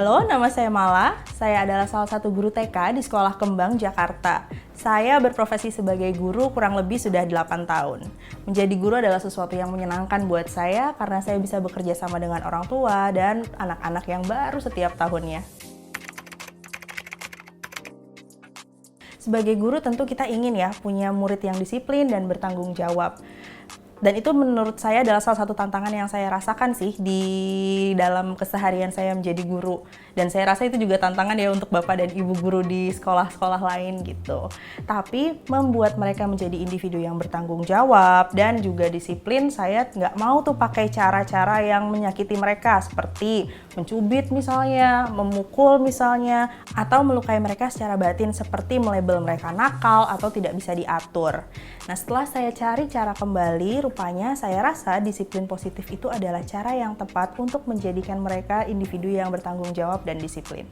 Halo, nama saya Mala. Saya adalah salah satu guru TK di Sekolah Kembang, Jakarta. Saya berprofesi sebagai guru kurang lebih sudah 8 tahun. Menjadi guru adalah sesuatu yang menyenangkan buat saya karena saya bisa bekerja sama dengan orang tua dan anak-anak yang baru setiap tahunnya. Sebagai guru tentu kita ingin ya punya murid yang disiplin dan bertanggung jawab. Dan itu menurut saya adalah salah satu tantangan yang saya rasakan sih di dalam keseharian saya menjadi guru. Dan saya rasa itu juga tantangan ya untuk bapak dan ibu guru di sekolah-sekolah lain gitu. Tapi membuat mereka menjadi individu yang bertanggung jawab dan juga disiplin, saya nggak mau tuh pakai cara-cara yang menyakiti mereka seperti mencubit misalnya, memukul misalnya, atau melukai mereka secara batin seperti melabel mereka nakal atau tidak bisa diatur. Nah, setelah saya cari cara kembali, rupanya saya rasa disiplin positif itu adalah cara yang tepat untuk menjadikan mereka individu yang bertanggung jawab dan disiplin.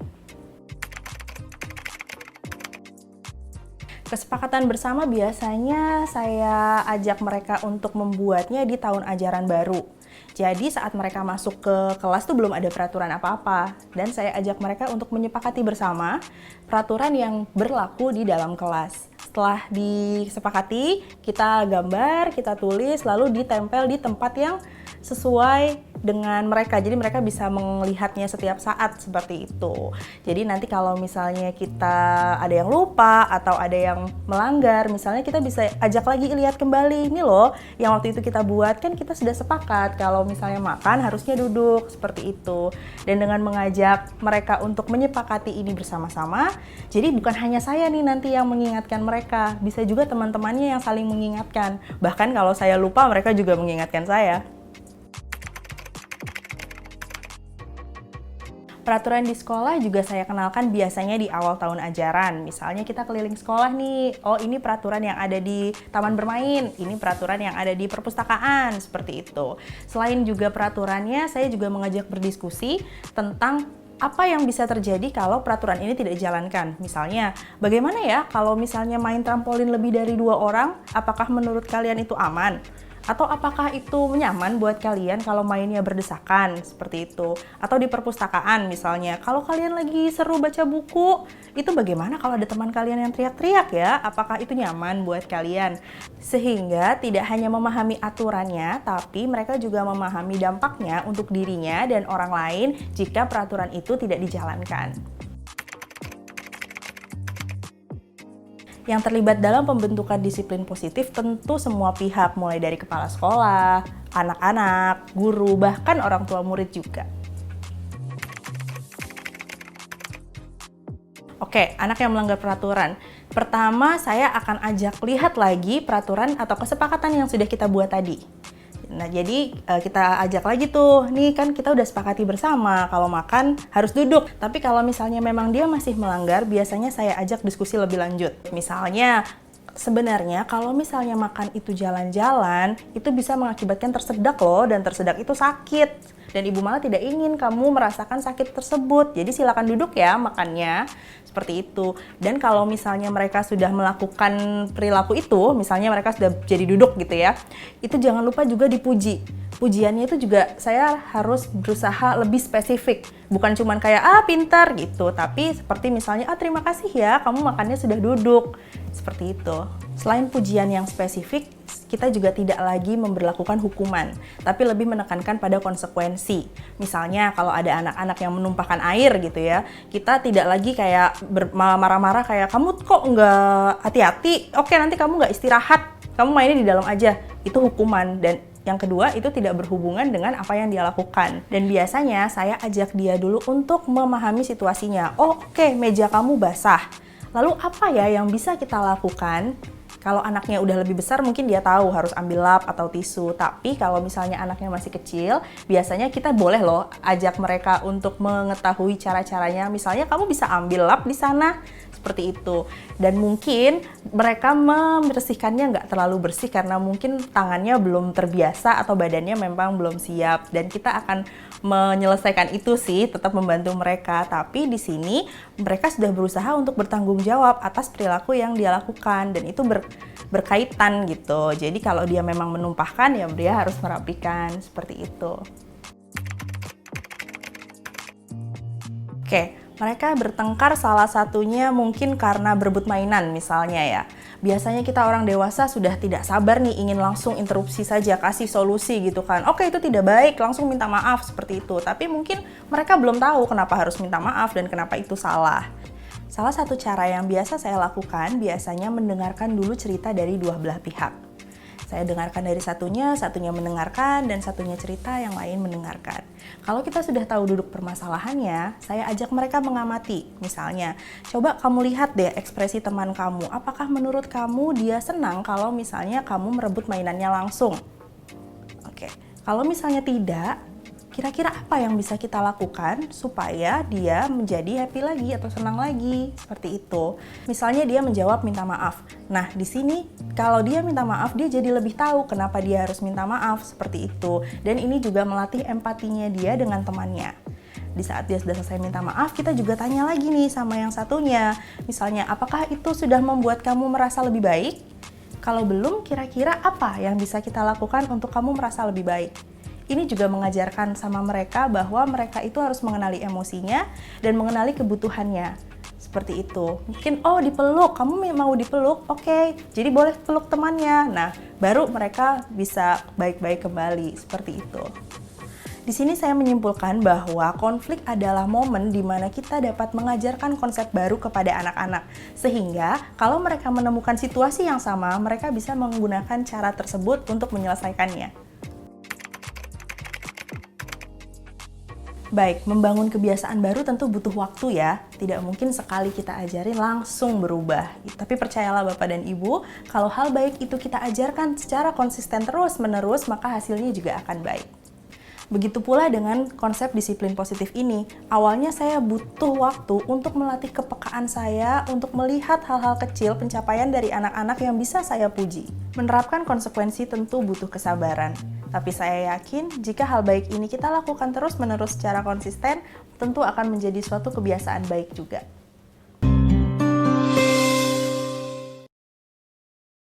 Kesepakatan bersama biasanya saya ajak mereka untuk membuatnya di tahun ajaran baru. Jadi saat mereka masuk ke kelas tuh belum ada peraturan apa-apa. Dan saya ajak mereka untuk menyepakati bersama peraturan yang berlaku di dalam kelas. Setelah disepakati, kita gambar, kita tulis, lalu ditempel di tempat yang sesuai dengan mereka. Jadi mereka bisa melihatnya setiap saat seperti itu. Jadi nanti kalau misalnya kita ada yang lupa atau ada yang melanggar, misalnya kita bisa ajak lagi lihat kembali. Ini loh, yang waktu itu kita buat kan kita sudah sepakat kalau misalnya makan harusnya duduk seperti itu. Dan dengan mengajak mereka untuk menyepakati ini bersama-sama, jadi bukan hanya saya nih nanti yang mengingatkan mereka, bisa juga teman-temannya yang saling mengingatkan. Bahkan kalau saya lupa, mereka juga mengingatkan saya. Peraturan di sekolah juga saya kenalkan biasanya di awal tahun ajaran. Misalnya kita keliling sekolah nih, oh ini peraturan yang ada di taman bermain, ini peraturan yang ada di perpustakaan, seperti itu. Selain juga peraturannya, saya juga mengajak berdiskusi tentang apa yang bisa terjadi kalau peraturan ini tidak dijalankan. Misalnya, bagaimana ya kalau misalnya main trampolin lebih dari 2 orang, apakah menurut kalian itu aman? Atau apakah itu nyaman buat kalian kalau mainnya berdesakan, seperti itu? Atau di perpustakaan misalnya, kalau kalian lagi seru baca buku, itu bagaimana kalau ada teman kalian yang teriak-teriak ya? Apakah itu nyaman buat kalian? Sehingga tidak hanya memahami aturannya, tapi mereka juga memahami dampaknya untuk dirinya dan orang lain jika peraturan itu tidak dijalankan. Yang terlibat dalam pembentukan disiplin positif tentu semua pihak, mulai dari kepala sekolah, anak-anak, guru, bahkan orang tua murid juga. Oke, anak yang melanggar peraturan. Pertama, saya akan ajak lihat lagi peraturan atau kesepakatan yang sudah kita buat tadi. Nah, jadi kita ajak lagi tuh, nih kan kita udah sepakati bersama kalau makan harus duduk. Tapi kalau misalnya memang dia masih melanggar, biasanya saya ajak diskusi lebih lanjut. Misalnya, sebenarnya kalau misalnya makan itu jalan-jalan, itu bisa mengakibatkan tersedak loh, dan tersedak itu sakit. Dan Ibu Mala tidak ingin kamu merasakan sakit tersebut. Jadi silakan duduk ya makannya, seperti itu. Dan kalau misalnya mereka sudah melakukan perilaku itu, misalnya mereka sudah jadi duduk gitu ya, itu jangan lupa juga dipuji. Pujiannya itu juga saya harus berusaha lebih spesifik. Bukan cuman kayak, pintar gitu. Tapi seperti misalnya, terima kasih ya, kamu makannya sudah duduk. Seperti itu. Selain pujian yang spesifik, kita juga tidak lagi memberlakukan hukuman, tapi lebih menekankan pada konsekuensi. Misalnya kalau ada anak-anak yang menumpahkan air gitu ya, kita tidak lagi kayak marah-marah kayak, kamu kok nggak hati-hati, oke nanti kamu nggak istirahat, kamu mainnya di dalam aja. Itu hukuman. Dan yang kedua, itu tidak berhubungan dengan apa yang dia lakukan. Dan biasanya saya ajak dia dulu untuk memahami situasinya. Oke, meja kamu basah. Lalu apa ya yang bisa kita lakukan? Kalau anaknya udah lebih besar, mungkin dia tahu harus ambil lap atau tisu. Tapi kalau misalnya anaknya masih kecil, biasanya kita boleh loh ajak mereka untuk mengetahui cara-caranya. Misalnya kamu bisa ambil lap di sana, seperti itu. Dan mungkin mereka membersihkannya nggak terlalu bersih karena mungkin tangannya belum terbiasa atau badannya memang belum siap. Dan kita akan menyelesaikan itu sih, tetap membantu mereka. Tapi di sini mereka sudah berusaha untuk bertanggung jawab atas perilaku yang dia lakukan, dan itu berkaitan gitu. Jadi kalau dia memang menumpahkan, ya dia harus merapikan, seperti itu. Oke, mereka bertengkar salah satunya mungkin karena berebut mainan misalnya ya. Biasanya kita orang dewasa sudah tidak sabar nih ingin langsung interupsi saja, kasih solusi gitu kan. Oke, itu tidak baik, langsung minta maaf seperti itu. Tapi mungkin mereka belum tahu kenapa harus minta maaf dan kenapa itu salah. Salah satu cara yang biasa saya lakukan biasanya mendengarkan dulu cerita dari dua belah pihak. Saya dengarkan dari satunya mendengarkan, dan satunya cerita, yang lain mendengarkan. Kalau kita sudah tahu duduk permasalahannya, saya ajak mereka mengamati. Misalnya, coba kamu lihat deh ekspresi teman kamu. Apakah menurut kamu dia senang kalau misalnya kamu merebut mainannya langsung? Oke, kalau misalnya tidak, kira-kira apa yang bisa kita lakukan supaya dia menjadi happy lagi atau senang lagi? Seperti itu. Misalnya dia menjawab minta maaf. Nah, di sini kalau dia minta maaf, dia jadi lebih tahu kenapa dia harus minta maaf, seperti itu. Dan ini juga melatih empatinya dia dengan temannya. Di saat dia sudah selesai minta maaf, kita juga tanya lagi nih sama yang satunya. Misalnya, apakah itu sudah membuat kamu merasa lebih baik? Kalau belum, kira-kira apa yang bisa kita lakukan untuk kamu merasa lebih baik? Ini juga mengajarkan sama mereka bahwa mereka itu harus mengenali emosinya dan mengenali kebutuhannya. Seperti itu. Mungkin, oh dipeluk, kamu mau dipeluk? Oke, jadi boleh peluk temannya. Nah, baru mereka bisa baik-baik kembali. Seperti itu. Di sini saya menyimpulkan bahwa konflik adalah momen di mana kita dapat mengajarkan konsep baru kepada anak-anak. Sehingga kalau mereka menemukan situasi yang sama, mereka bisa menggunakan cara tersebut untuk menyelesaikannya. Baik, membangun kebiasaan baru tentu butuh waktu ya. Tidak mungkin sekali kita ajarin langsung berubah. Tapi percayalah Bapak dan Ibu, kalau hal baik itu kita ajarkan secara konsisten terus-menerus, maka hasilnya juga akan baik. Begitu pula dengan konsep disiplin positif ini. Awalnya saya butuh waktu untuk melatih kepekaan saya untuk melihat hal-hal kecil pencapaian dari anak-anak yang bisa saya puji. Menerapkan konsekuensi tentu butuh kesabaran. Tapi saya yakin jika hal baik ini kita lakukan terus-menerus secara konsisten, tentu akan menjadi suatu kebiasaan baik juga.